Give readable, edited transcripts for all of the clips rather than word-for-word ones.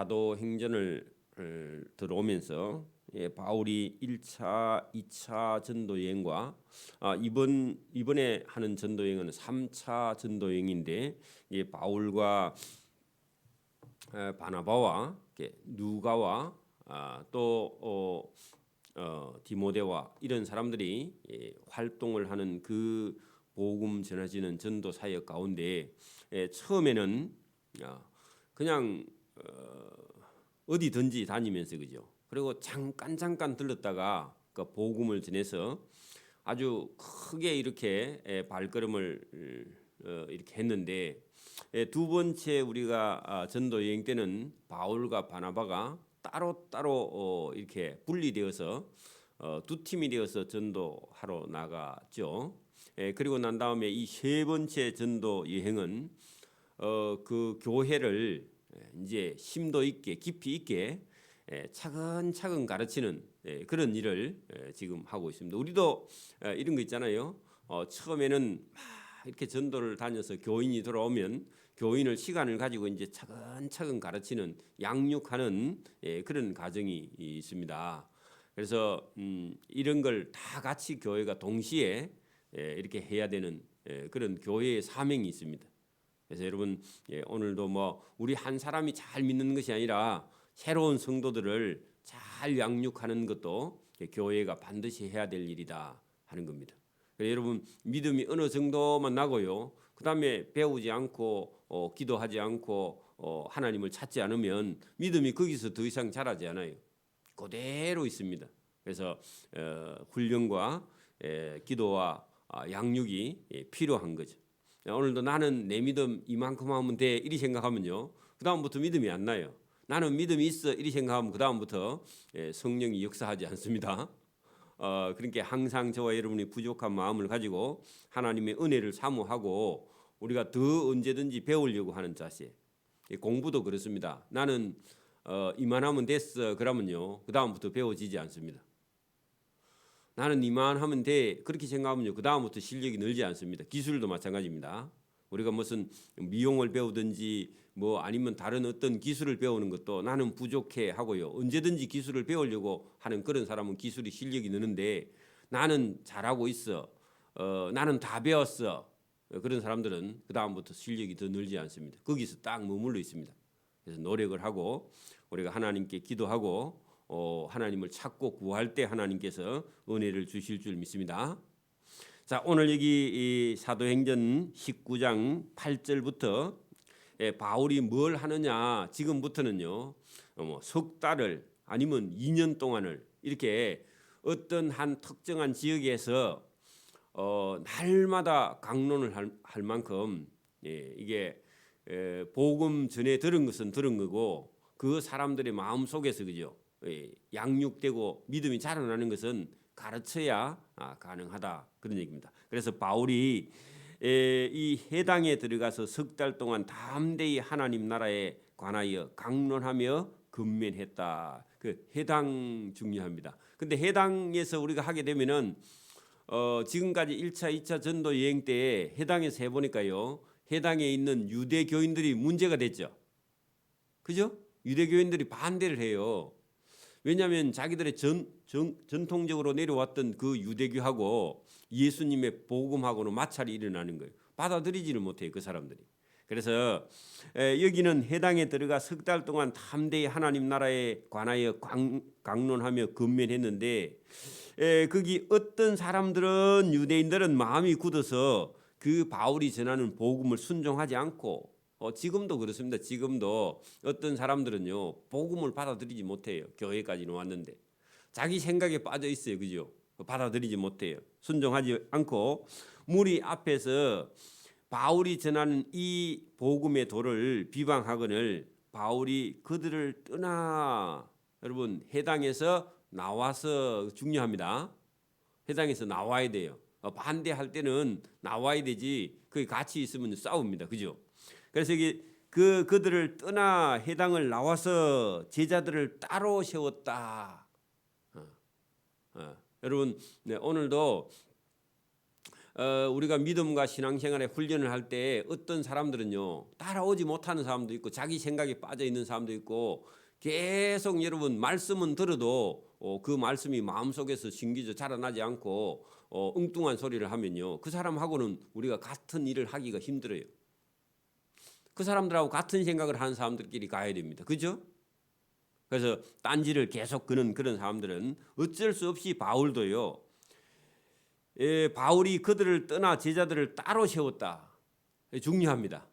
사도행전을 들어오면서 바울이 1차, 2차 전도 여행과 이번에 하는 전도 여행은 3차 전도 여행인데 바울과 바나바와 누가와 또 디모데와 이런 사람들이 활동을 하는 그 복음 전하지는 전도 사역 가운데 처음에는 그냥 어디든지 다니면서 그죠. 그리고 잠깐 들렀다가 그 복음을 전해서 아주 크게 이렇게 발걸음을 이렇게 했는데 두 번째 우리가 전도 여행 때는 바울과 바나바가 따로 이렇게 분리되어서 두 팀이 되어서 전도하러 나갔죠. 그리고 난 다음에 이 세 번째 전도 여행은 그 교회를 이제 심도 있게 깊이 있게 차근차근 가르치는 그런 일을 지금 하고 있습니다. 우리도 이런 거 있잖아요. 처음에는 막 이렇게 전도를 다녀서 교인이 돌아오면 교인을 시간을 가지고 이제 차근차근 가르치는 양육하는 그런 과정이 있습니다. 그래서 이런 걸 다 같이 교회가 동시에 이렇게 해야 되는 그런 교회의 사명이 있습니다. 그래서 여러분 오늘도 뭐 우리 한 사람이 잘 믿는 것이 아니라 새로운 성도들을 잘 양육하는 것도 교회가 반드시 해야 될 일이다 하는 겁니다. 그래서 여러분 믿음이 어느 정도만 나고요. 그 다음에 배우지 않고 기도하지 않고 하나님을 찾지 않으면 믿음이 거기서 더 이상 자라지 않아요. 그대로 있습니다. 그래서 훈련과 기도와 양육이 필요한 거죠. 오늘도 나는 내 믿음 이만큼 하면 돼 이리 생각하면요. 그 다음부터 믿음이 안 나요. 나는 믿음이 있어 이리 생각하면 그 다음부터 성령이 역사하지 않습니다. 그러니까 항상 저와 여러분이 부족한 마음을 가지고 하나님의 은혜를 사모하고 우리가 더 언제든지 배우려고 하는 자세. 공부도 그렇습니다. 나는 이만하면 됐어 그러면요. 그 다음부터 배워지지 않습니다. 나는 이만하면 돼 그렇게 생각하면요. 그 다음부터 실력이 늘지 않습니다. 기술도 마찬가지입니다. 우리가 무슨 미용을 배우든지 뭐 아니면 다른 어떤 기술을 배우는 것도 나는 부족해 하고요. 언제든지 기술을 배우려고 하는 그런 사람은 기술이 실력이 느는데 나는 잘하고 있어. 나는 다 배웠어. 그런 사람들은 그 다음부터 실력이 더 늘지 않습니다. 거기서 딱 머물러 있습니다. 그래서 노력을 하고 우리가 하나님께 기도하고 하나님을 찾고 구할 때 하나님께서 은혜를 주실 줄 믿습니다. 자, 오늘 여기 이 사도행전 19장 8절부터 바울이 뭘 하느냐 지금부터는요. 석 달을 아니면 2년 동안을 이렇게 어떤 한 특정한 지역에서 날마다 강론을 할 만큼 이게 복음 전에 들은 것은 들은 거고 그 사람들의 마음 속에서 그죠. 양육되고 믿음이 자라나는 것은 가르쳐야 가능하다 그런 얘기입니다. 그래서 바울이 이 해당에 들어가서 석 달 동안 담대히 하나님 나라에 관하여 강론하며 근면했다. 그 해당 중요합니다. 근데 해당에서 우리가 하게 되면은 지금까지 1차, 2차 전도 여행 때 해당에서 해보니까요. 해당에 있는 유대 교인들이 문제가 됐죠. 그죠? 유대 교인들이 반대를 해요. 왜냐하면 자기들의 전통적으로 내려왔던 그 유대교하고 예수님의 복음하고는 마찰이 일어나는 거예요. 받아들이지를 못해요. 그 사람들이. 그래서 여기는 해당에 들어가 석 달 동안 담대히 하나님 나라에 관하여 강론하며 근면했는데 거기 어떤 사람들은 유대인들은 마음이 굳어서 그 바울이 전하는 복음을 순종하지 않고 지금도 그렇습니다. 지금도 어떤 사람들은요 복음을 받아들이지 못해요. 교회까지는 왔는데 자기 생각에 빠져 있어요. 그죠? 받아들이지 못해요. 순종하지 않고 무리 앞에서 바울이 전하는 이 복음의 도를 비방하거늘 바울이 그들을 떠나 여러분 해당에서 나와서 중요합니다. 해당에서 나와야 돼요. 반대할 때는 나와야 되지. 거기 같이 있으면 싸웁니다. 그죠? 그래서 이게 그들을 떠나 해당을 나와서 제자들을 따로 세웠다. 여러분 오늘도 우리가 믿음과 신앙생활의 훈련을 할 때 어떤 사람들은요 따라오지 못하는 사람도 있고 자기 생각에 빠져 있는 사람도 있고 계속 여러분 말씀은 들어도 그 말씀이 마음속에서 신기져 자라나지 않고 엉뚱한 소리를 하면요 그 사람하고는 우리가 같은 일을 하기가 힘들어요. 그 사람들하고 같은 생각을 하는 사람들끼리 가야 됩니다. 그죠? 그래서 딴지를 계속 그는 그런 사람들은 어쩔 수 없이 바울도요. 바울이 그들을 떠나 제자들을 따로 세웠다. 중요합니다.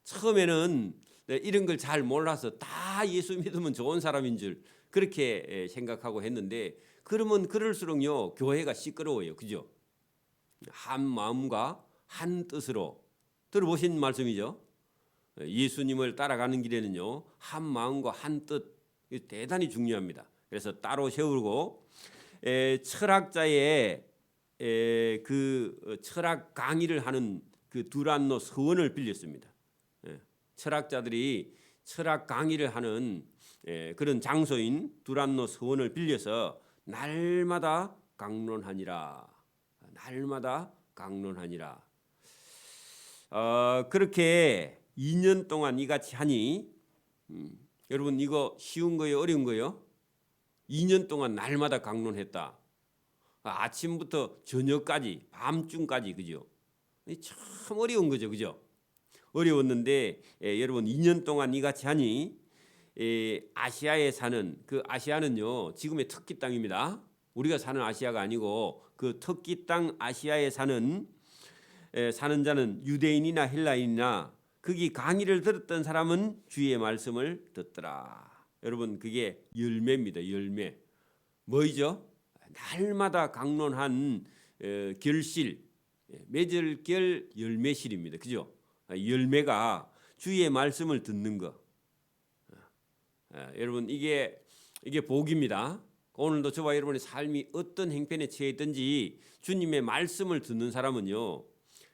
처음에는 이런 걸 잘 몰라서 다 예수 믿으면 좋은 사람인 줄 그렇게 생각하고 했는데 그러면 그럴수록요 교회가 시끄러워요. 그죠? 한 마음과 한 뜻으로 들어보신 말씀이죠. 예수님을 따라가는 길에는요 한 마음과 한 뜻 대단히 중요합니다. 그래서 따로 세우고 철학자의 그 철학 강의를 하는 그 두란노 서원을 빌렸습니다. 철학자들이 철학 강의를 하는 그런 장소인 두란노 서원을 빌려서 날마다 강론하니라. 날마다 강론하니라. 그렇게 2년 동안 이같이 하니 여러분 이거 쉬운 거예요? 어려운 거예요? 2년 동안 날마다 강론했다. 아침부터 저녁까지 밤중까지 그죠? 참 어려운 거죠. 그죠? 어려웠는데 여러분 2년 동안 이같이 하니 아시아에 사는 그 아시아는요 지금의 터키 땅입니다. 우리가 사는 아시아가 아니고 그 터키 땅 아시아에 사는 자는 유대인이나 헬라인이나 거기 강의를 들었던 사람은 주의 말씀을 듣더라. 여러분 그게 열매입니다. 열매. 뭐이죠? 날마다 강론한 결실, 매절결 열매실입니다. 그죠? 열매가 주의 말씀을 듣는 거. 여러분 이게 복입니다. 오늘도 저와 여러분의 삶이 어떤 행편에 처해 있든지 주님의 말씀을 듣는 사람은요.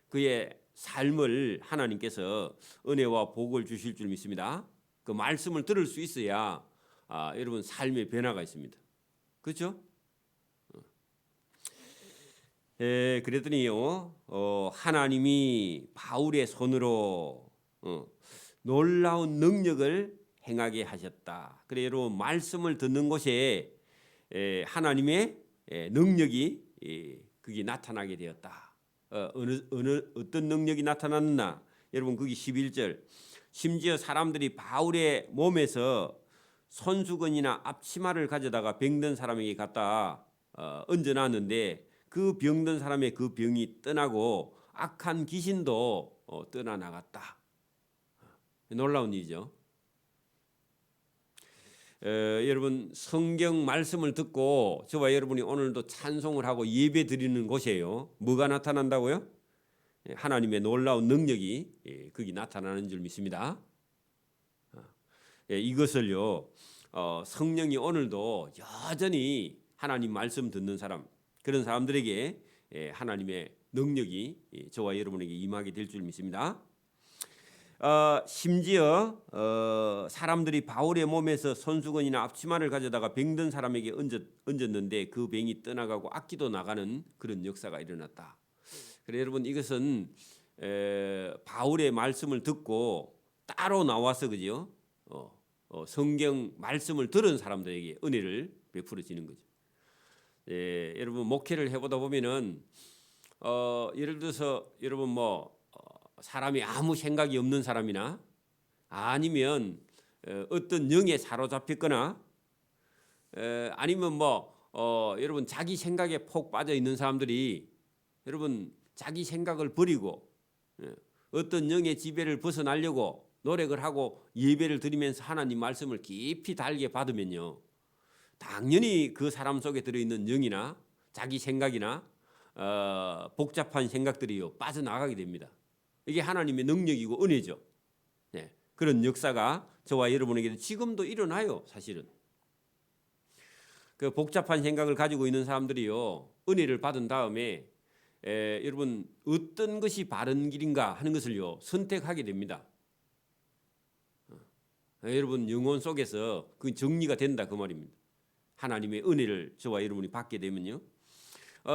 그의 삶을 하나님께서 은혜와 복을 주실 줄 믿습니다. 그 말씀을 들을 수 있어야 여러분 삶의 변화가 있습니다. 그렇죠? 그랬더니요 하나님이 바울의 손으로 놀라운 능력을 행하게 하셨다. 그래 여러분 말씀을 듣는 곳에 하나님의 능력이 그게 나타나게 되었다. 어떤 능력이 나타났나? 여러분 거기 11절 심지어 사람들이 바울의 몸에서 손수건이나 앞치마를 가져다가 병든 사람에게 갖다 얹어놨는데 그 병든 사람의 그 병이 떠나고 악한 귀신도 떠나나갔다. 놀라운 일이죠. 여러분 성경 말씀을 듣고 저와 여러분이 오늘도 찬송을 하고 예배 드리는 곳이에요. 뭐가 나타난다고요? 하나님의 놀라운 능력이 거기 나타나는 줄 믿습니다. 이것을요 성령이 오늘도 여전히 하나님 말씀 듣는 사람 그런 사람들에게 하나님의 능력이 저와 여러분에게 임하게 될 줄 믿습니다. 심지어 사람들이 바울의 몸에서 손수건이나 앞치마를 가져다가 병든 사람에게 얹었는데 그 병이 떠나가고 악기도 나가는 그런 역사가 일어났다. 그래 여러분 이것은 바울의 말씀을 듣고 따로 나와서 그죠? 성경 말씀을 들은 사람들에게 은혜를 베풀어지는 거죠. 여러분 목회를 해보다 보면은 예를 들어서 여러분 사람이 아무 생각이 없는 사람이나 아니면 어떤 영에 사로잡혔거나 아니면 여러분 자기 생각에 폭 빠져 있는 사람들이 여러분 자기 생각을 버리고 어떤 영의 지배를 벗어나려고 노력을 하고 예배를 드리면서 하나님 말씀을 깊이 달게 받으면요 당연히 그 사람 속에 들어있는 영이나 자기 생각이나 복잡한 생각들이요 빠져나가게 됩니다. 이게 하나님의 능력이고 은혜죠. 그런 역사가 저와 여러분에게도 지금도 일어나요. 사실은 그 복잡한 생각을 가지고 있는 사람들이요 은혜를 받은 다음에 여러분 어떤 것이 바른 길인가 하는 것을요 선택하게 됩니다. 여러분 영혼 속에서 그 정리가 된다 그 말입니다. 하나님의 은혜를 저와 여러분이 받게 되면요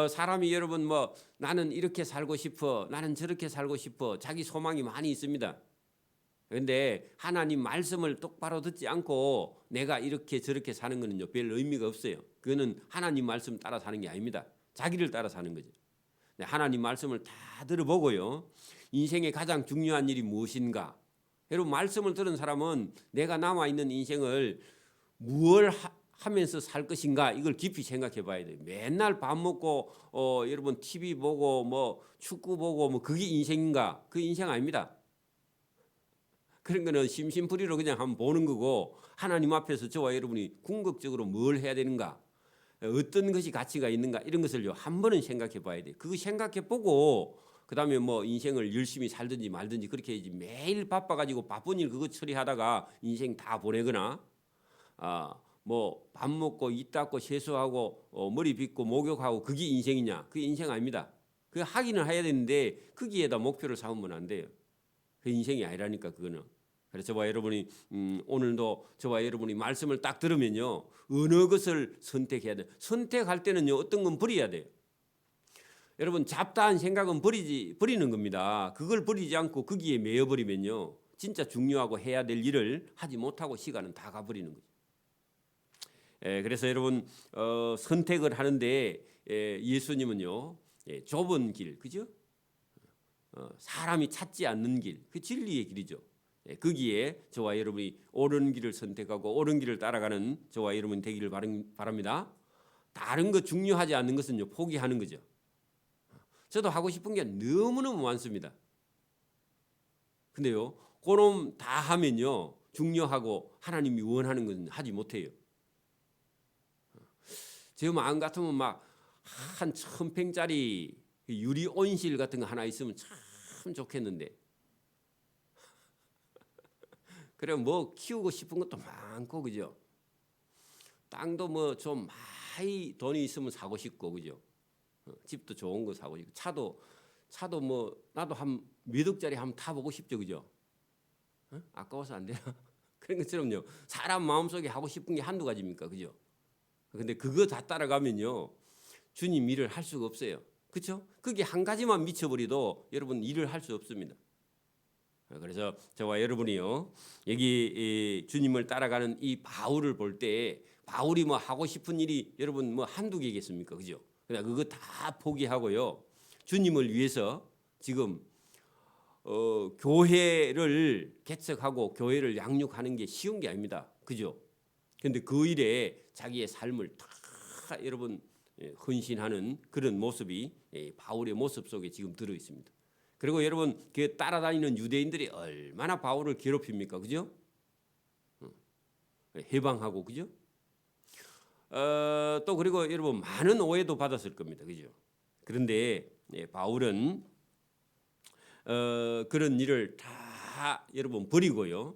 사람이 여러분 뭐 나는 이렇게 살고 싶어, 나는 저렇게 살고 싶어, 자기 소망이 많이 있습니다. 그런데 하나님 말씀을 똑바로 듣지 않고 내가 이렇게 저렇게 사는 거는요 별 의미가 없어요. 그거는 하나님 말씀 따라 사는 게 아닙니다. 자기를 따라 사는 거죠. 하나님 말씀을 다 들어보고요. 인생의 가장 중요한 일이 무엇인가? 여러분 말씀을 들은 사람은 내가 남아있는 인생을 무엇을 하면서 살 것인가 이걸 깊이 생각해 봐야 돼요. 맨날 밥 먹고 여러분 TV 보고 뭐 축구 보고 뭐 그게 인생인가? 그 인생 아닙니다. 그런 거는 심심풀이로 그냥 한번 보는 거고 하나님 앞에서 저와 여러분이 궁극적으로 뭘 해야 되는가? 어떤 것이 가치가 있는가? 이런 것을요 한 번은 생각해 봐야 돼요. 그거 생각해 보고 그다음에 뭐 인생을 열심히 살든지 말든지 그렇게 해야지 매일 바빠가지고 바쁜 일 그거 처리하다가 인생 다 보내거나 뭐 밥 먹고 입 닦고 세수하고 머리 빗고 목욕하고 그게 인생이냐? 그게 인생 아닙니다. 그 하기는 해야 되는데 거기에다 목표를 삼으면 안 돼요. 그 인생이 아니라니까 그거는. 그래서 저와 여러분이 오늘도 저와 여러분이 말씀을 딱 들으면요 어느 것을 선택해야 돼. 선택할 때는요 어떤 건 버려야 돼요. 여러분 잡다한 생각은 버리는 겁니다. 그걸 버리지 않고 거기에 매여버리면요 진짜 중요하고 해야 될 일을 하지 못하고 시간은 다 가버리는 거죠. 그래서 여러분 선택을 하는데 예수님은요 좁은 길, 그죠? 사람이 찾지 않는 길, 그 진리의 길이죠. 거기에 저와 여러분이 옳은 길을 선택하고 옳은 길을 따라가는 저와 여러분이 되기를 바랍니다. 다른 거 중요하지 않는 것은요 포기하는 거죠. 저도 하고 싶은 게 너무너무 많습니다. 근데요 그놈 다 하면요 중요하고 하나님이 원하는 건 하지 못해요. 제 마음 같으면 막 한 1000평짜리 유리 온실 같은 거 하나 있으면 참 좋겠는데 그래 뭐 키우고 싶은 것도 많고 그죠. 땅도 뭐 좀 많이 돈이 있으면 사고 싶고 그죠. 집도 좋은 거 사고 싶고 차도 뭐 나도 한 몇 억짜리 한번 타보고 싶죠 그죠. 아까워서 안 되나. 그런 것처럼요 사람 마음속에 하고 싶은 게 한두 가지입니까 그죠. 근데 그거 다 따라가면요 주님 일을 할 수가 없어요. 그렇죠? 그게 한 가지만 미쳐버려도 여러분 일을 할 수 없습니다. 그래서 저와 여러분이요 여기 주님을 따라가는 이 바울을 볼 때 바울이 뭐 하고 싶은 일이 여러분 뭐 한두 개겠습니까 그죠? 그냥 그거 다 포기하고요 주님을 위해서 지금 교회를 개척하고 교회를 양육하는 게 쉬운 게 아닙니다 그죠? 근데 그 일에 자기의 삶을 다 여러분 헌신하는 그런 모습이 바울의 모습 속에 지금 들어 있습니다. 그리고 여러분 그 따라다니는 유대인들이 얼마나 바울을 괴롭힙니까, 그죠? 해방하고 그죠? 또 그리고 여러분 많은 오해도 받았을 겁니다, 그죠? 그런데 바울은 그런 일을 다 여러분 버리고요.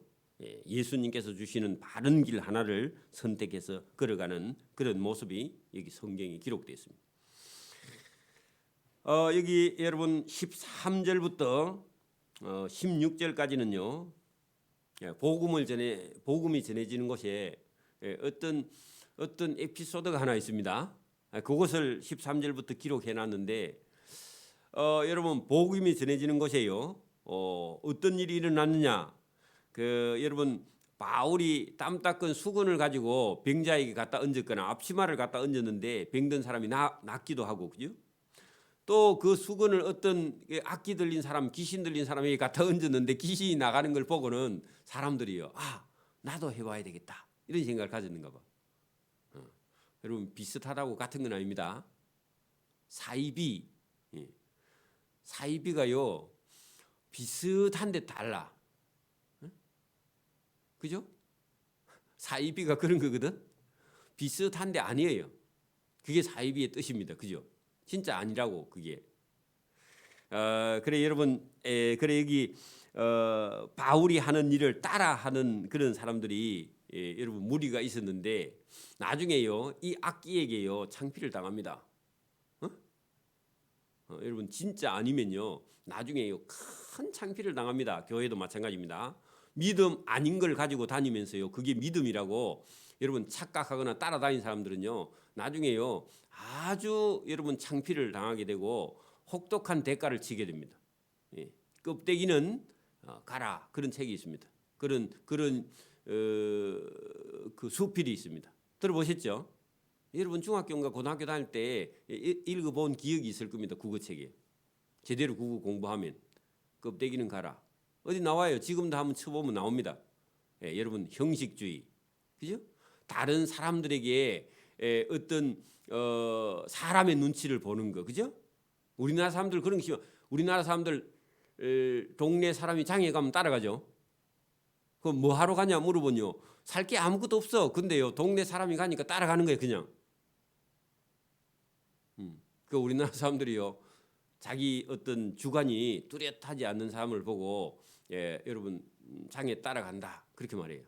예수님께서 주시는 바른 길 하나를 선택해서 걸어가는 그런 모습이 여기 성경에 기록되어 있습니다. 여기 여러분 13절부터 16절까지는요. 복음이 전해지는 곳에 어떤 에피소드가 하나 있습니다. 그것을 13절부터 기록해 놨는데 여러분 복음이 전해지는 곳에요. 어떤 일이 일어났느냐? 여러분 바울이 땀 닦은 수건을 가지고 병자에게 갖다 얹었거나 앞치마를 갖다 얹었는데 병든 사람이 낫기도 하고 그죠? 또 그 수건을 어떤 악기 들린 사람, 귀신 들린 사람에게 갖다 얹었는데 귀신이 나가는 걸 보고는 사람들이요, 나도 해봐야 되겠다 이런 생각을 가졌는가 봐. 여러분 비슷하다고 같은 건 아닙니다. 사이비가요 비슷한데 달라. 그죠? 사이비가 그런 거거든. 비슷한데 아니에요. 그게 사이비의 뜻입니다. 그죠? 진짜 아니라고 그게. 그래 여러분, 그래 여기 바울이 하는 일을 따라하는 그런 사람들이 여러분 무리가 있었는데 나중에요 이 악기에게요 창피를 당합니다. 여러분 진짜 아니면요 나중에요 큰 창피를 당합니다. 교회도 마찬가지입니다. 믿음 아닌 걸 가지고 다니면서요. 그게 믿음이라고 여러분 착각하거나 따라다니는 사람들은요. 나중에요. 아주 여러분 창피를 당하게 되고 혹독한 대가를 치게 됩니다. 예. 껍데기는 가라 그런 책이 있습니다. 그런 그 수필이 있습니다. 들어보셨죠? 여러분 중학교인가 고등학교 다닐 때 읽어본 기억이 있을 겁니다. 국어책에 제대로 국어 공부하면 껍데기는 가라 어디 나와요. 지금도 한번 쳐보면 나옵니다. 예, 여러분 형식주의 그죠? 다른 사람들에게 어떤 사람의 눈치를 보는 거 그죠? 우리나라 사람들 그런 게 심해요. 우리나라 사람들 동네 사람이 장에 가면 따라가죠. 그럼 뭐 하러 가냐 물어보뇨. 살 게 아무것도 없어. 근데요 동네 사람이 가니까 따라가는 거예요 그냥. 그 우리나라 사람들이요 자기 어떤 주관이 뚜렷하지 않는 사람을 보고 여러분 장에 따라간다 그렇게 말해요.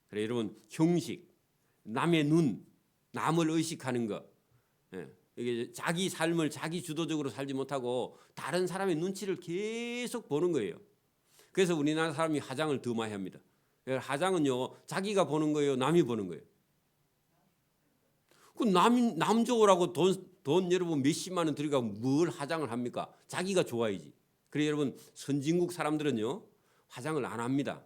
그래 여러분 형식, 남의 눈, 남을 의식하는 것. 이게 자기 삶을 자기 주도적으로 살지 못하고 다른 사람의 눈치를 계속 보는 거예요. 그래서 우리나라 사람이 화장을 더 많이 합니다. 화장은요 자기가 보는 거예요, 남이 보는 거예요. 그 남 좋으라고 돈 여러분 몇십만 원 들여가고 뭘 화장을 합니까? 자기가 좋아야지. 그래 여러분 선진국 사람들은요 화장을 안 합니다.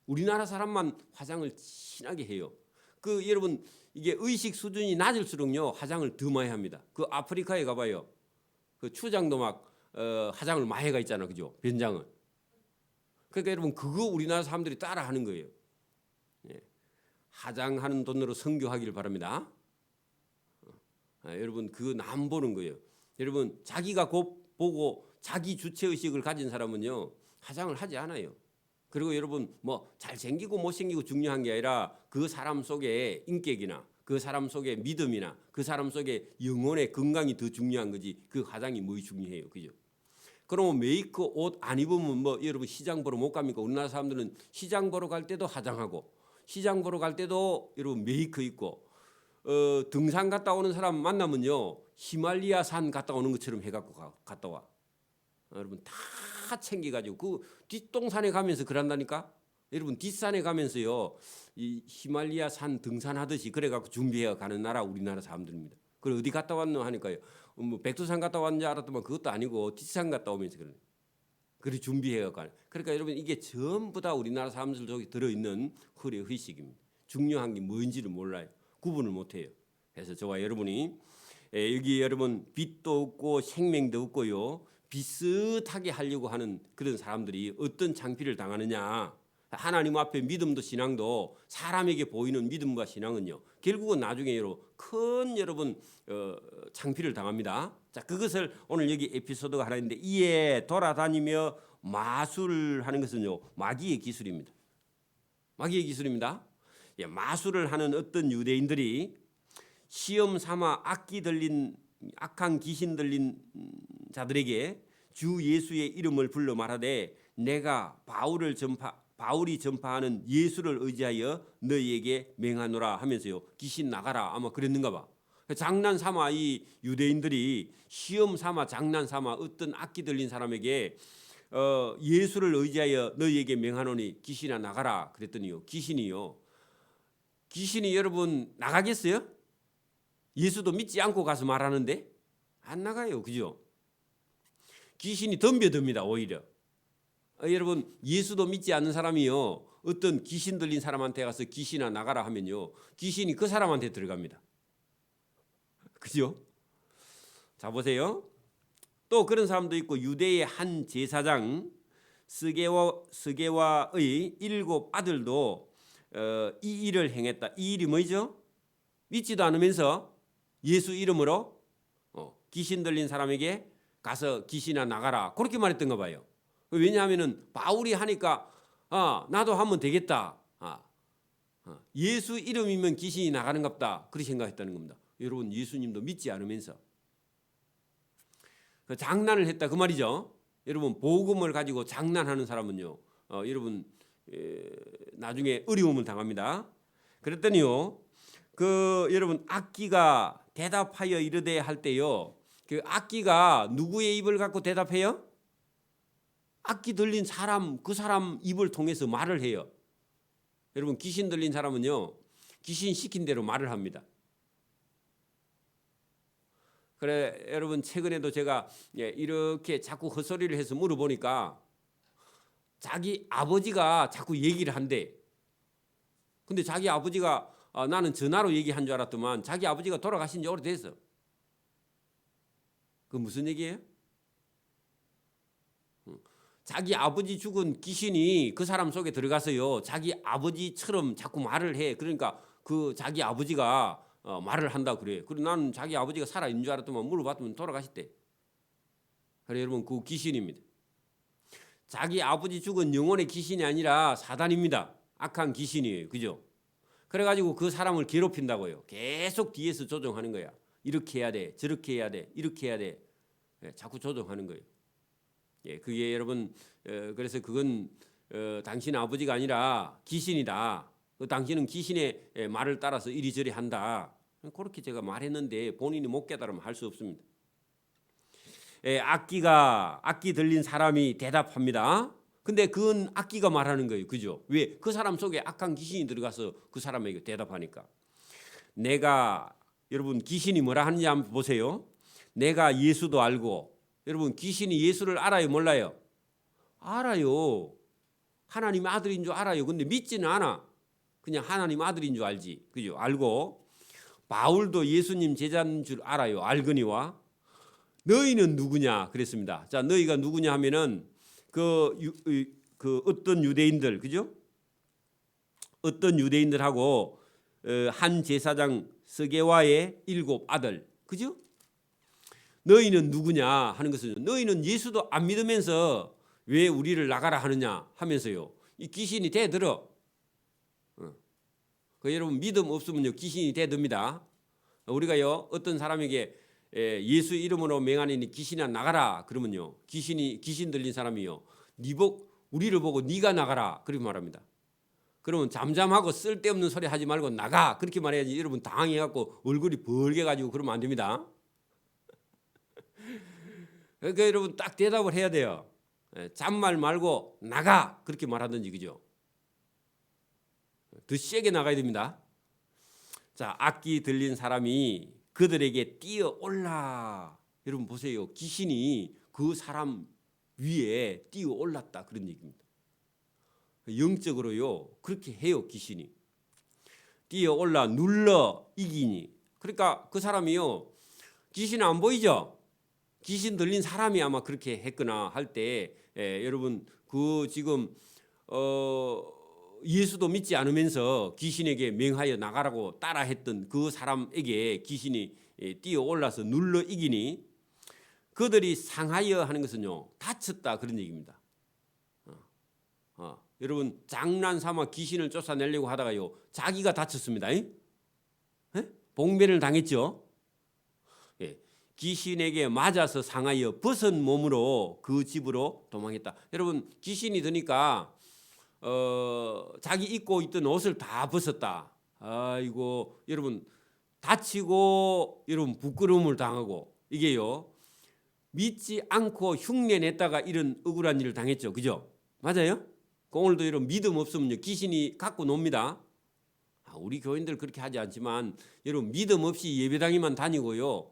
우리나라 사람만 화장을 진하게 해요. 그 여러분 이게 의식 수준이 낮을수록요 화장을 더 많이 합니다. 그 아프리카에 가봐요. 그 추장도 막 화장을 많이 해가 있잖아, 그죠? 변장은. 그러니까 여러분 그거 우리나라 사람들이 따라하는 거예요. 예. 화장하는 돈으로 선교하기를 바랍니다. 여러분 그거 남 보는 거예요. 여러분 자기가 곧 보고 자기 주체 의식을 가진 사람은요 화장을 하지 않아요. 그리고 여러분 뭐 잘생기고 못생기고 중요한 게 아니라 그 사람 속에 인격이나 그 사람 속에 믿음이나 그 사람 속에 영혼의 건강이 더 중요한 거지 그 화장이 뭐 중요해요, 그죠? 그러면 메이크 옷 안 입으면 뭐 여러분 시장 보러 못 갑니까? 우리나라 사람들은 시장 보러 갈 때도 화장하고 시장 보러 갈 때도 여러분 메이크 입고 등산 갔다 오는 사람 만나면요 히말리아 산 갔다 오는 것처럼 해갖고 갔다 와. 여러분 다 챙겨가지고 그 뒷동산에 가면서 그런다니까. 여러분 뒷산에 가면서요 이 히말리아 산 등산하듯이 그래갖고 준비해 가는 나라 우리나라 사람들입니다. 그래 어디 갔다 왔노 하니까요 뭐 백두산 갔다 왔는지 알았더만 그것도 아니고 뒷산 갔다 오면서 그러네. 그래 준비해 가는. 그러니까 여러분 이게 전부 다 우리나라 사람들 속에 들어있는 허례 의식입니다. 중요한 게 뭔지를 몰라요. 구분을 못해요. 그래서 저와 여러분이 여기 여러분 빛도 없고 생명도 없고요 비슷하게 하려고 하는 그런 사람들이 어떤 창피를 당하느냐. 하나님 앞에 믿음도 신앙도 사람에게 보이는 믿음과 신앙은요 결국은 나중에 큰 여러분 창피를 당합니다. 자 그것을 오늘 여기 에피소드가 하나 있는데 이에 돌아다니며 마술하는 것은요 마귀의 기술입니다. 마귀의 기술입니다. 마술을 하는 어떤 유대인들이 시험 삼아 악기 들린 악한 귀신 들린 자들에게 주 예수의 이름을 불러 말하되 내가 바울이 전파하는 예수를 의지하여 너희에게 맹하노라 하면서요 귀신 나가라 아마 그랬는가 봐. 장난 삼아 이 유대인들이 시험 삼아 장난 삼아 어떤 악기 들린 사람에게 예수를 의지하여 너희에게 맹하노니 귀신아 나가라 그랬더니요 귀신이 여러분 나가겠어요? 예수도 믿지 않고 가서 말하는데 안 나가요, 그죠? 귀신이 덤벼듭니다 오히려. 여러분 예수도 믿지 않는 사람이요 어떤 귀신 들린 사람한테 가서 귀신아 나가라 하면요 귀신이 그 사람한테 들어갑니다. 그죠? 자 보세요. 또 그런 사람도 있고 유대의 한 제사장 스게와의 7 아들도 이 일을 행했다. 이 일이 뭐죠? 믿지도 않으면서 예수 이름으로 귀신 들린 사람에게 가서 귀신아 나가라 그렇게 말했던가 봐요. 왜냐하면은 바울이 하니까 나도 하면 되겠다. 예수 이름이면 귀신이 나가는갑다. 그렇게 생각했다는 겁니다. 여러분 예수님도 믿지 않으면서 그 장난을 했다 그 말이죠. 여러분 복음을 가지고 장난하는 사람은요 여러분 나중에 어려움을 당합니다. 그랬더니요 그 여러분 악기가 대답하여 이르되 할 때요 그 악기가 누구의 입을 갖고 대답해요? 악기 들린 사람, 그 사람 입을 통해서 말을 해요. 여러분, 귀신 들린 사람은요, 귀신 시킨 대로 말을 합니다. 그래, 여러분, 최근에도 제가 이렇게 자꾸 헛소리를 해서 물어보니까 자기 아버지가 자꾸 얘기를 한대. 근데 자기 아버지가 나는 전화로 얘기한 줄 알았더만 자기 아버지가 돌아가신 지 오래됐어. 그 무슨 얘기예요? 자기 아버지 죽은 귀신이 그 사람 속에 들어가서요, 자기 아버지처럼 자꾸 말을 해. 그러니까 그 자기 아버지가 말을 한다 그래. 그리고 나는 자기 아버지가 살아 있는 줄 알았더만 물어봤더니 돌아가셨대. 그래, 여러분, 그 귀신입니다. 자기 아버지 죽은 영혼의 귀신이 아니라 사단입니다. 악한 귀신이에요. 그죠? 그래가지고 그 사람을 괴롭힌다고요. 계속 뒤에서 조종하는 거야. 이렇게 해야 돼, 저렇게 해야 돼, 이렇게 해야 돼. 자꾸 조종하는 거예요. 그게 여러분, 그래서 그건 당신 아버지가 아니라 귀신이다. 당신은 귀신의 말을 따라서 이리저리 한다. 그렇게 제가 말했는데 본인이 못 깨달으면 할 수 없습니다. 악기 들린 사람이 대답합니다. 근데 그건 악기가 말하는 거예요. 그죠? 왜? 그 사람 속에 악한 귀신이 들어가서 그 사람에게 대답하니까. 여러분, 귀신이 뭐라 하는지 한번 보세요. 내가 예수도 알고. 여러분, 귀신이 예수를 알아요, 몰라요? 알아요. 하나님 아들인 줄 알아요. 근데 믿지는 않아. 그냥 하나님 아들인 줄 알지. 그죠? 알고. 바울도 예수님 제자인 줄 알아요. 알거니와. 너희는 누구냐? 그랬습니다. 자, 너희가 누구냐 하면은 그 어떤 유대인들, 그죠? 어떤 유대인들하고 한 제사장 스게와의 7 아들, 그죠? 너희는 누구냐 하는 것은 너희는 예수도 안 믿으면서 왜 우리를 나가라 하느냐 하면서요. 이 귀신이 대들어. 여러분, 믿음 없으면요 귀신이 대듭니다. 우리가요 어떤 사람에게 예수 이름으로 맹하니 귀신아 나가라 그러면요 귀신 들린 사람이요 우리를 보고 네가 나가라 그렇게 말합니다. 그러면 잠잠하고 쓸데없는 소리 하지 말고 나가 그렇게 말해야지. 여러분 당황해갖고 얼굴이 벌게가지고 그러면 안 됩니다. 그러니까 여러분 딱 대답을 해야 돼요. 잔말 말고 나가 그렇게 말하든지, 그죠? 더 세게 나가야 됩니다. 자, 악기 들린 사람이 그들에게 뛰어올라. 여러분 보세요. 귀신이 그 사람 위에 뛰어올랐다 그런 얘기입니다. 영적으로요 그렇게 해요. 귀신이 뛰어올라 눌러 이기니. 그러니까 그 사람이요 귀신은 안 보이죠. 귀신 들린 사람이 아마 그렇게 했거나 할 때 여러분 그 지금 예수도 믿지 않으면서 귀신에게 명하여 나가라고 따라했던 그 사람에게 귀신이 뛰어올라서 눌러 이기니 그들이 상하여 하는 것은요 다쳤다 그런 얘기입니다. 여러분 장난삼아 귀신을 쫓아내려고 하다가요 자기가 다쳤습니다. 봉변을 당했죠. 귀신에게 맞아서 상하여 벗은 몸으로 그 집으로 도망했다. 여러분 귀신이 드니까 자기 입고 있던 옷을 다 벗었다. 아이고 여러분 다치고 여러분 부끄러움을 당하고 이게요 믿지 않고 흉내냈다가 이런 억울한 일을 당했죠. 그죠? 맞아요? 오늘도 여러분 믿음 없으면 귀신이 갖고 놉니다. 우리 교인들 그렇게 하지 않지만 여러분 믿음 없이 예배당에만 다니고요.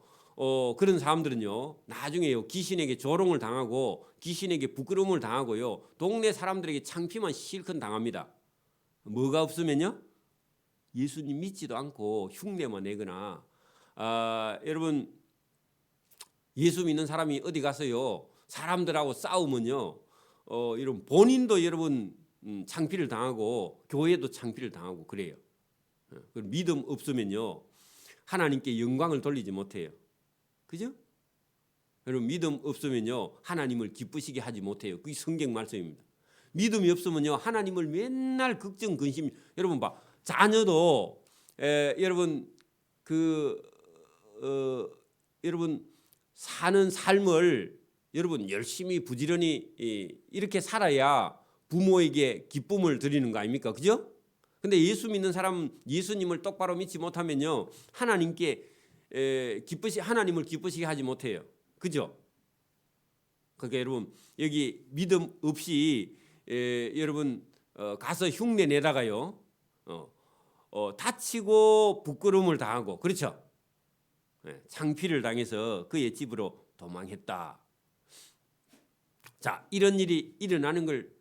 그런 사람들은요 나중에요 귀신에게 조롱을 당하고 귀신에게 부끄러움을 당하고요 동네 사람들에게 창피만 실컷 당합니다. 뭐가 없으면요 예수님 믿지도 않고 흉내만 내거나 여러분 예수 믿는 사람이 어디 가서요 사람들하고 싸우면요 여러분 본인도 여러분 창피를 당하고 교회도 창피를 당하고 그래요. 믿음 없으면요 하나님께 영광을 돌리지 못해요. 그죠? 여러분 믿음 없으면요 하나님을 기쁘시게 하지 못해요. 그게 성경 말씀입니다. 믿음이 없으면요 하나님을 맨날 걱정 근심. 여러분 봐 자녀도 여러분 여러분 사는 삶을 여러분 열심히 부지런히 이렇게 살아야 부모에게 기쁨을 드리는 거 아닙니까? 그죠? 근데 예수 믿는 사람은 예수님을 똑바로 믿지 못하면요 하나님을 기쁘시게 하지 못해요. 그죠? 그러니까 여러분 여기 믿음 없이 여러분 가서 흉내 내다가요 다치고 부끄러움을 당하고 그렇죠. 창피를 당해서 그의 집으로 도망했다. 자, 이런 일이 일어나는 걸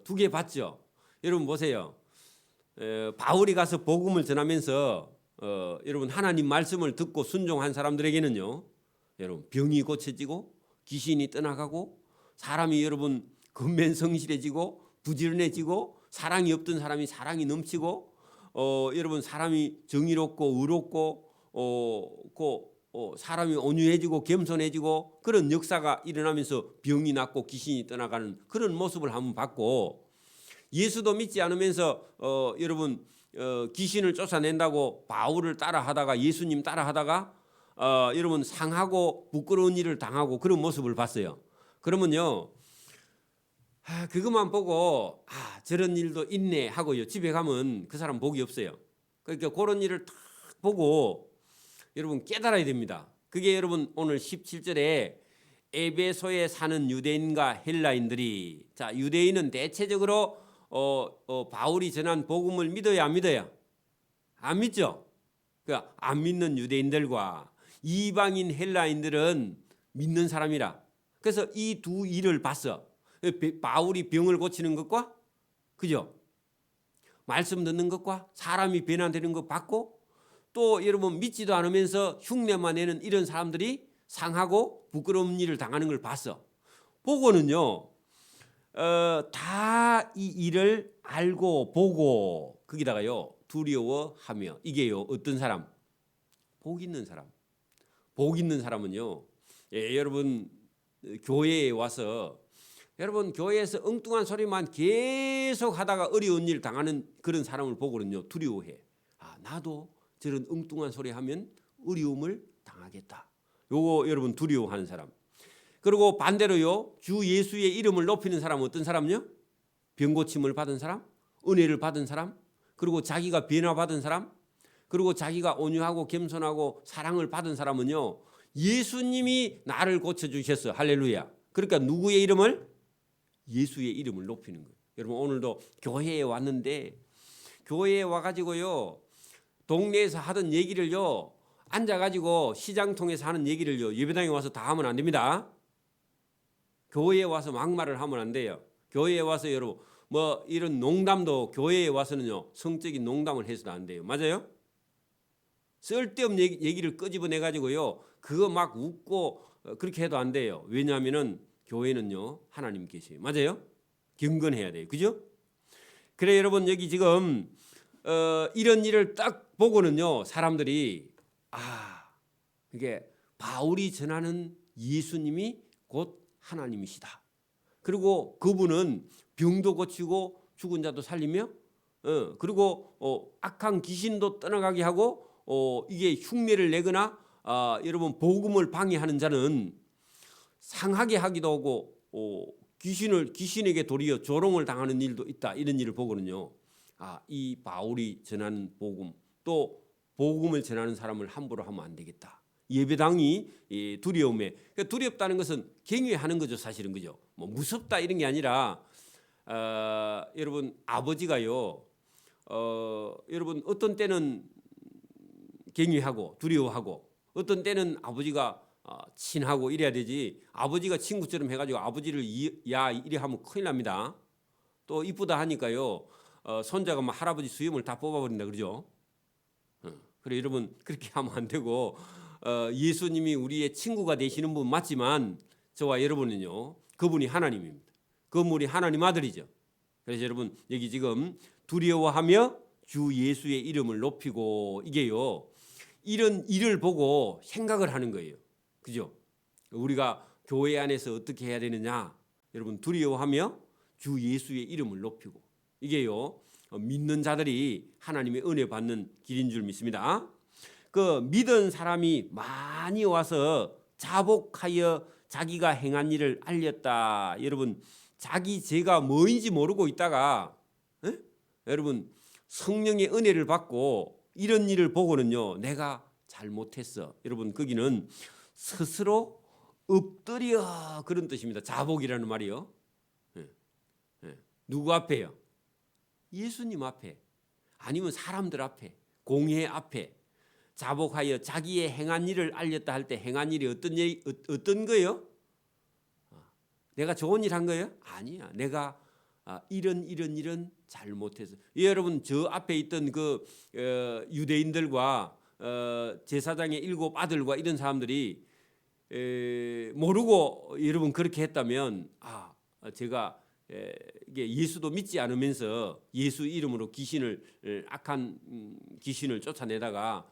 두 개 봤죠. 여러분 보세요. 바울이 가서 복음을 전하면서 여러분 하나님 말씀을 듣고 순종한 사람들에게는요, 여러분 병이 고쳐지고 귀신이 떠나가고 사람이 여러분 근면성실해지고 부지런해지고 사랑이 없던 사람이 사랑이 넘치고 여러분 사람이 정의롭고 의롭고 사람이 온유해지고 겸손해지고 그런 역사가 일어나면서 병이 낫고 귀신이 떠나가는 그런 모습을 한번 봤고, 예수도 믿지 않으면서 여러분 귀신을 쫓아낸다고 바울을 따라하다가 예수님 따라하다가 여러분 상하고 부끄러운 일을 당하고 그런 모습을 봤어요. 그러면요 그것만 보고 저런 일도 있네 하고요 집에 가면 그 사람 복이 없어요. 그러니까 그런 일을 딱 보고 여러분 깨달아야 됩니다. 그게 여러분 오늘 17절에 에베소에 사는 유대인과 헬라인들이, 자 유대인은 대체적으로 바울이 전한 복음을 믿어야 안 믿어요? 안 믿죠. 그러니까 안 믿는 유대인들과 이방인 헬라인들은 믿는 사람이라. 그래서 이 두 일을 봤어. 바울이 병을 고치는 것과 그죠? 말씀 듣는 것과 사람이 변화되는 것 봤고, 또 여러분 믿지도 않으면서 흉내만 내는 이런 사람들이 상하고 부끄러운 일을 당하는 걸 봤어. 보고는요 다 이 일을 알고 보고 거기다가요 두려워하며, 이게요 어떤 사람? 복 있는 사람. 복 있는 사람은요 여러분 교회에 와서 여러분 교회에서 엉뚱한 소리만 계속 하다가 어려운 일 당하는 그런 사람을 보고는요 두려워해. 나도 저런 엉뚱한 소리 하면 어려움을 당하겠다. 요거 여러분 두려워하는 사람. 그리고 반대로요 주 예수의 이름을 높이는 사람은 어떤 사람요? 병 고침을 받은 사람, 은혜를 받은 사람, 그리고 자기가 변화받은 사람, 그리고 자기가 온유하고 겸손하고 사랑을 받은 사람은요 예수님이 나를 고쳐주셨어. 할렐루야. 그러니까 누구의 이름을? 예수의 이름을 높이는 거예요. 여러분 오늘도 교회에 왔는데 교회에 와가지고요 동네에서 하던 얘기를요 앉아가지고 시장통에서 하는 얘기를요 예배당에 와서 다 하면 안 됩니다. 교회에 와서 막말을 하면 안 돼요. 교회에 와서 여러분 뭐 이런 농담도 교회에 와서는요 성적인 농담을 해서도 안 돼요. 맞아요? 쓸데없는 얘기를 끄집어내 가지고요 그거 막 웃고 그렇게 해도 안 돼요. 왜냐하면은 교회는요 하나님 계세요. 맞아요? 경건해야 돼요. 그죠? 그래 여러분 여기 지금 이런 일을 딱 보고는요 사람들이 이게 바울이 전하는 예수님이 곧 하나님이시다. 그리고 그분은 병도 고치고 죽은 자도 살리며 그리고 악한 귀신도 떠나가게 하고 이게 흉내를 내거나 여러분 복음을 방해하는 자는 상하게 하기도 하고 귀신에게 도리어 조롱을 당하는 일도 있다. 이런 일을 보고는요 이 바울이 전하는 복음, 또 복음을 전하는 사람을 함부로 하면 안 되겠다. 예배당이 두려움에, 두렵다는 것은 경외하는 거죠. 사실은 그죠. 뭐 무섭다 이런 게 아니라 여러분 아버지가요 여러분 어떤 때는 경외하고 두려워하고 어떤 때는 아버지가 친하고 이래야 되지, 아버지가 친구처럼 해가지고 아버지를 야 이래 하면 큰일 납니다. 또 이쁘다 하니까요 손자가 막 할아버지 수염을 다 뽑아버린다 그러죠. 그래 여러분 그렇게 하면 안 되고 예수님이 우리의 친구가 되시는 분 맞지만 저와 여러분은요 그분이 하나님입니다. 그분이 하나님 아들이죠. 그래서 여러분 여기 지금 두려워하며 주 예수의 이름을 높이고, 이게요 이런 일을 보고 생각을 하는 거예요. 그죠? 우리가 교회 안에서 어떻게 해야 되느냐? 여러분 두려워하며 주 예수의 이름을 높이고, 이게요 믿는 자들이 하나님의 은혜 받는 길인 줄 믿습니다. 그 믿은 사람이 많이 와서 자복하여 자기가 행한 일을 알렸다. 여러분 자기 죄가 뭐인지 모르고 있다가 여러분 성령의 은혜를 받고 이런 일을 보고는요 내가 잘못했어. 여러분 거기는 스스로 엎드려 그런 뜻입니다. 자복이라는 말이요. 예, 예. 누구 앞에요? 예수님 앞에, 아니면 사람들 앞에, 공회 앞에 자복하여 자기의 행한 일을 알렸다 할 때 행한 일이 어떤 거예요? 내가 좋은 일 한 거예요? 아니야. 내가 이런 잘못해서. 여러분 저 앞에 있던 그 유대인들과 제사장의 7 아들과 이런 사람들이 모르고 여러분 그렇게 했다면 제가 이게 예수도 믿지 않으면서 예수 이름으로 악한 귀신을 쫓아내다가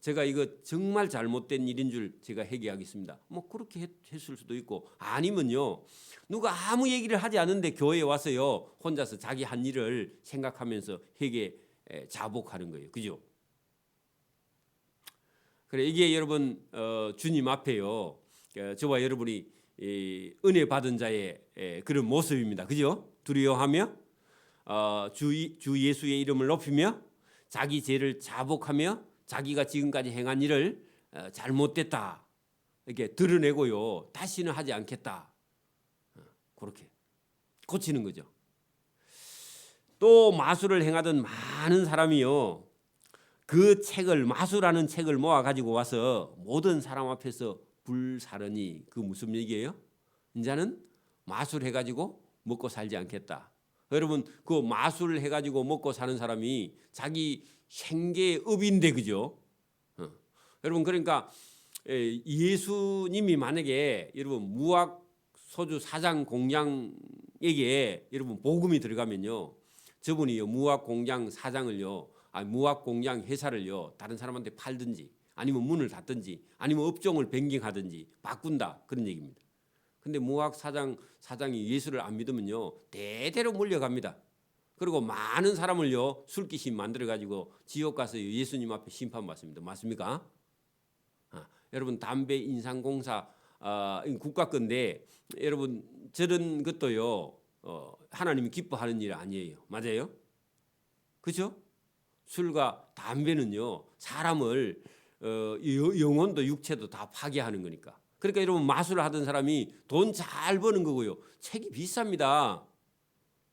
제가 이거 정말 잘못된 일인 줄 제가 회개하겠습니다. 뭐 그렇게 했을 수도 있고, 아니면요 누가 아무 얘기를 하지 않은데 교회에 와서요 혼자서 자기 한 일을 생각하면서 회개 자복하는 거예요. 그죠? 그래 이게 여러분 주님 앞에요 저와 여러분이 은혜 받은 자의 그런 모습입니다. 그죠? 두려워하며 주 예수의 이름을 높이며 자기 죄를 자복하며 자기가 지금까지 행한 일을 잘못됐다 이렇게 드러내고요 다시는 하지 않겠다 그렇게 고치는 거죠. 또 마술을 행하던 많은 사람이요 그 책을 마술하는 책을 모아 가지고 와서 모든 사람 앞에서 불사르니 그 무슨 얘기예요? 이제는 마술해 가지고 먹고 살지 않겠다. 여러분 그 마술을 해 가지고 먹고 사는 사람이 자기 생계의 업인데 그죠? 여러분 그러니까 예수님이 만약에 여러분 무학 소주 사장 공장에게 여러분 복음이 들어가면요 저분이요 무학 공장 사장을요 무학 공장 회사를요 다른 사람한테 팔든지 아니면 문을 닫든지 아니면 업종을 변경하든지 바꾼다 그런 얘기입니다. 근데 무학 사장이 예수를 안 믿으면요 대대로 몰려갑니다. 그리고 많은 사람을요 술귀신 만들어 가지고 지옥 가서 예수님 앞에 심판받습니다. 맞습니까? 여러분 담배 인상공사 국가 건데 여러분 저런 것도요 하나님이 기뻐하는 일 아니에요. 맞아요? 그렇죠? 술과 담배는요 사람을 영혼도 육체도 다 파괴하는 거니까. 그러니까 여러분 마술을 하던 사람이 돈 잘 버는 거고요 책이 비쌉니다.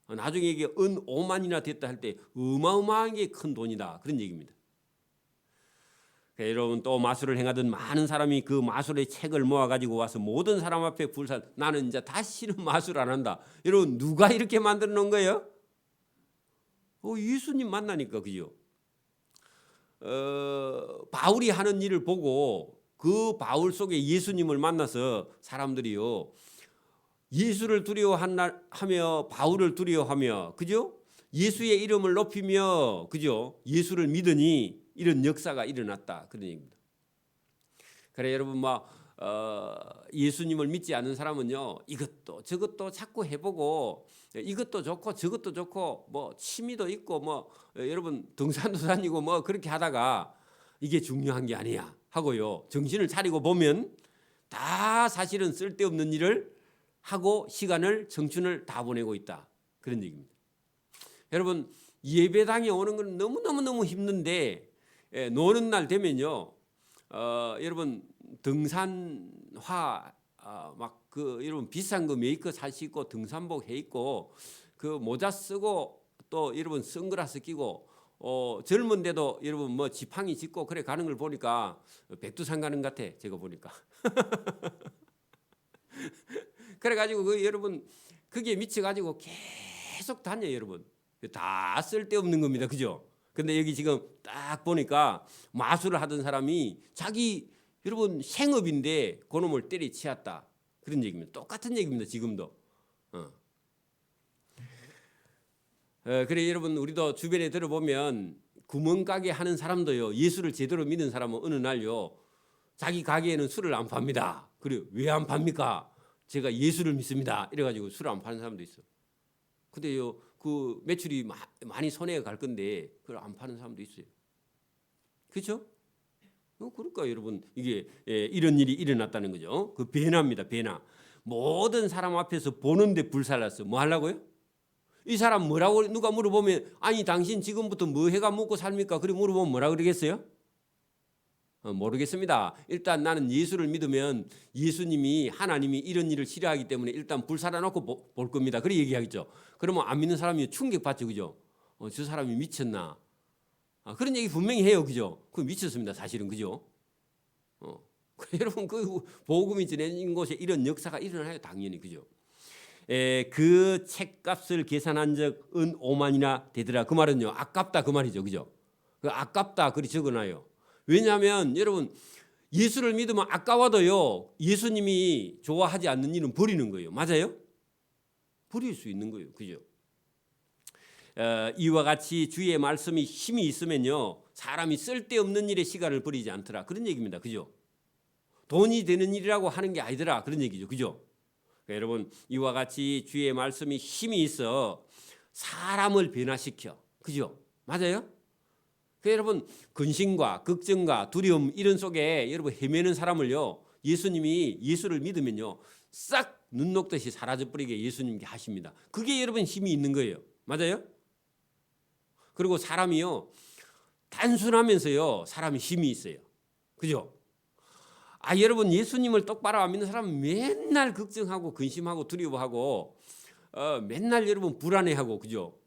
나중에 이게 은 5만이나 됐다 할 때 어마어마하게 큰 돈이다 그런 얘기입니다. 그러니까 여러분 또 마술을 행하던 많은 사람이 그 마술의 책을 모아 가지고 와서 모든 사람 앞에 나는 이제 다시는 마술 안 한다. 여러분 누가 이렇게 만들어 놓은 거예요? 예수님 만나니까 그죠? 바울이 하는 일을 보고 그 바울 속에 예수님을 만나서 사람들이요 예수를 두려워하며 바울을 두려워하며 그죠? 예수의 이름을 높이며 그죠? 예수를 믿으니 이런 역사가 일어났다 그런 얘기입니다. 그래 여러분 예수님을 믿지 않는 사람은요 이것도 저것도 자꾸 해보고 이것도 좋고 저것도 좋고 뭐 취미도 있고 여러분 등산도 다니고 그렇게 하다가 이게 중요한 게 아니야 하고요 정신을 차리고 보면 다 사실은 쓸데없는 일을 하고 시간을 청춘을 다 보내고 있다 그런 얘기입니다. 여러분 예배당에 오는 건 너무 힘든데 노는 날 되면요 여러분 등산화 여러분 비싼 거 메이커 살 수 있고 등산복 해 있고 그 모자 쓰고 또 여러분 선글라스 끼고 젊은데도 여러분 지팡이 짚고 그래 가는 걸 보니까 백두산 가는 것 같아 제가 보니까. 그래가지고 여러분 그게 미쳐가지고 계속 다녀요 여러분. 다 쓸데없는 겁니다. 그죠? 근데 여기 지금 딱 보니까 마술을 하던 사람이 자기 여러분 생업인데 그놈을 때리치었다. 그런 얘기입니다. 똑같은 얘기입니다. 지금도. 그래 여러분 우리도 주변에 들어보면 구멍가게 하는 사람도요. 예수를 제대로 믿는 사람은 어느 날요. 자기 가게에는 술을 안 팝니다. 그래 왜 안 팝니까? 제가 예수를 믿습니다. 이래가지고 술을 안 파는 사람도 있어. 근데요 그 매출이 많이 손해가 갈 건데 그걸 안 파는 사람도 있어요. 그렇죠? 그러니까 여러분 이게 이런 일이 일어났다는 거죠. 그 배나입니다. 배나. 모든 사람 앞에서 보는데 불살랐어. 뭐 하려고요? 이 사람 뭐라고 누가 물어보면 아니 당신 지금부터 뭐 해가 먹고 삽니까? 그래 물어보면 뭐라 그러겠어요? 모르겠습니다. 일단 나는 예수를 믿으면 예수님이 하나님이 이런 일을 싫어하기 때문에 일단 불 살아놓고 볼 겁니다. 그렇게 얘기하겠죠. 그러면 안 믿는 사람이 충격받죠, 그죠? 저 사람이 미쳤나? 그런 얘기 분명히 해요, 그죠? 그 미쳤습니다, 사실은, 그죠? 여러분 그 복음이 전해진 곳에 이런 역사가 일어나요, 당연히, 그죠? 그 책값을 계산한 적은 5만이나 되더라. 그 말은요, 아깝다 그 말이죠, 그죠? 그 아깝다 그리 적어놔요. 왜냐하면 여러분 예수를 믿으면 아까워도요 예수님이 좋아하지 않는 일은 버리는 거예요. 맞아요? 버릴 수 있는 거예요. 그죠? 이와 같이 주의 말씀이 힘이 있으면요 사람이 쓸데없는 일에 시간을 버리지 않더라. 그런 얘기입니다. 그죠? 돈이 되는 일이라고 하는 게 아니더라. 그런 얘기죠. 그죠? 그러니까 여러분 이와 같이 주의 말씀이 힘이 있어 사람을 변화시켜. 그죠? 맞아요? 여러분 근심과 걱정과 두려움 이런 속에 여러분 헤매는 사람을요 예수님이 예수를 믿으면요 싹 눈 녹듯이 사라져버리게 예수님께 하십니다. 그게 여러분 힘이 있는 거예요. 맞아요? 그리고 사람이요 단순하면서요 사람이 힘이 있어요. 그죠? 여러분 예수님을 똑바로 안 믿는 사람은 맨날 걱정하고 근심하고 두려워하고 맨날 여러분 불안해하고 그죠?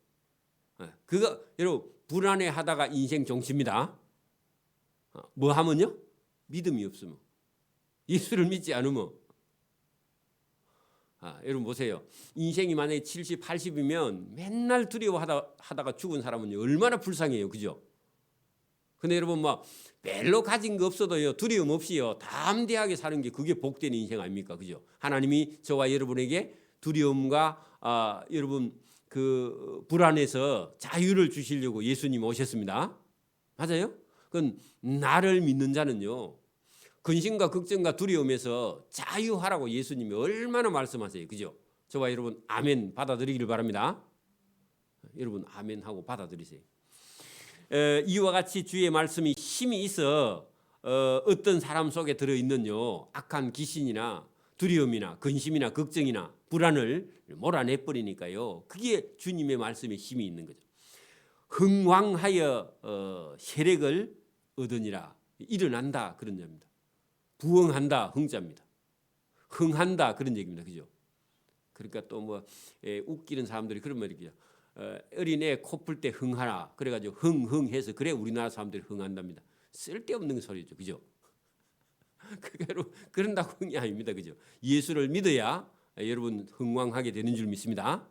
그거 여러분 불안해하다가 인생 종칩니다. 뭐 하면요? 믿음이 없으면 예수를 믿지 않으면 여러분 보세요. 인생이 만약에 70, 80이면 맨날 두려워하다가 죽은 사람은 얼마나 불쌍해요. 그죠? 근데 여러분 막 별로 가진 거 없어도요 두려움 없이요 담대하게 사는 게 그게 복된 인생 아닙니까? 그죠? 하나님이 저와 여러분에게 두려움과 여러분 그 불안에서 자유를 주시려고 예수님 오셨습니다. 맞아요? 그건 나를 믿는 자는요 근심과 걱정과 두려움에서 자유하라고 예수님이 얼마나 말씀하세요. 그죠? 저와 여러분 아멘 받아들이기를 바랍니다. 여러분 아멘 하고 받아들이세요. 이와 같이 주의 말씀이 힘이 있어 어떤 사람 속에 들어있는요 악한 귀신이나 두려움이나 근심이나 걱정이나 불안을 몰아내버리니까요 그게 주님의 말씀에 힘이 있는 거죠. 흥왕하여 세력을 얻으니라. 일어난다 그런 얘기입니다. 부흥한다 흥자입니다. 흥한다 그런 얘기입니다. 그죠? 그러니까 또 뭐 웃기는 사람들이 그런 말이죠. 어린애 코 풀 때 흥하라. 그래가지고 흥흥해서 그래 우리나라 사람들이 흥한답니다. 쓸데없는 소리죠. 그죠? 그런다고 흥이 아닙니다. 그죠? 예수를 믿어야 여러분 흥왕하게 되는 줄 믿습니다.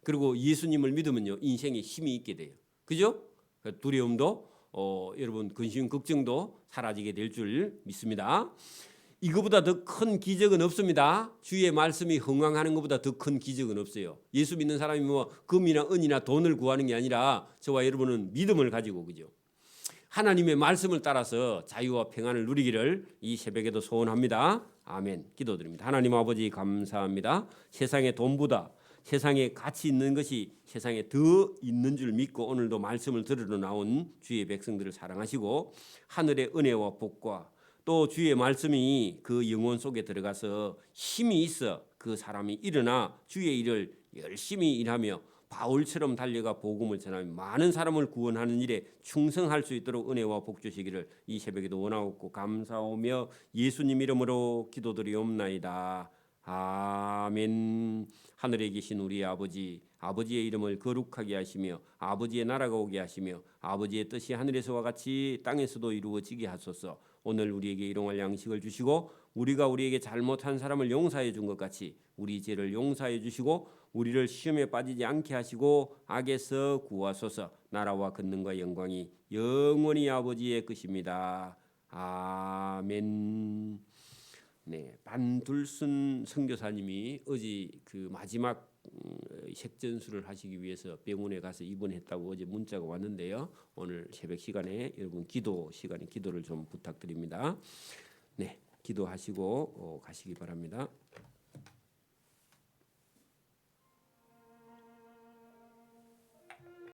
그리고 예수님을 믿으면요 인생에 힘이 있게 돼요. 그죠? 두려움도 여러분 근심 걱정도 사라지게 될 줄 믿습니다. 이거보다 더 큰 기적은 없습니다. 주의 말씀이 흥왕하는 것보다 더 큰 기적은 없어요. 예수 믿는 사람이 뭐 금이나 은이나 돈을 구하는 게 아니라 저와 여러분은 믿음을 가지고 그죠? 하나님의 말씀을 따라서 자유와 평안을 누리기를 이 새벽에도 소원합니다. 아멘. 기도드립니다. 하나님 아버지 감사합니다. 세상에 돈보다 세상에 가치 있는 것이 세상에 더 있는 줄 믿고 오늘도 말씀을 들으러 나온 주의 백성들을 사랑하시고 하늘의 은혜와 복과 또 주의 말씀이 그 영혼 속에 들어가서 힘이 있어 그 사람이 일어나 주의 일을 열심히 일하며 바울처럼 달려가 복음을 전하며 많은 사람을 구원하는 일에 충성할 수 있도록 은혜와 복 주시기를 이 새벽에도 원하옵고 감사하며 예수님 이름으로 기도드리옵나이다. 아멘. 하늘에 계신 우리 아버지, 아버지의 이름을 거룩하게 하시며 아버지의 나라가 오게 하시며 아버지의 뜻이 하늘에서와 같이 땅에서도 이루어지게 하소서. 오늘 우리에게 일용할 양식을 주시고 우리가 우리에게 잘못한 사람을 용서해 준 것 같이 우리 죄를 용서해 주시고 우리를 시험에 빠지지 않게 하시고 악에서 구하소서. 나라와 권능과 영광이 영원히 아버지의 것입니다. 아멘. 네, 반둘순 선교사님이 어제 그 마지막 색전수를 하시기 위해서 병원에 가서 입원했다고 어제 문자가 왔는데요. 오늘 새벽 시간에 여러분 기도 시간에 기도를 좀 부탁드립니다. 네, 기도하시고 가시기 바랍니다.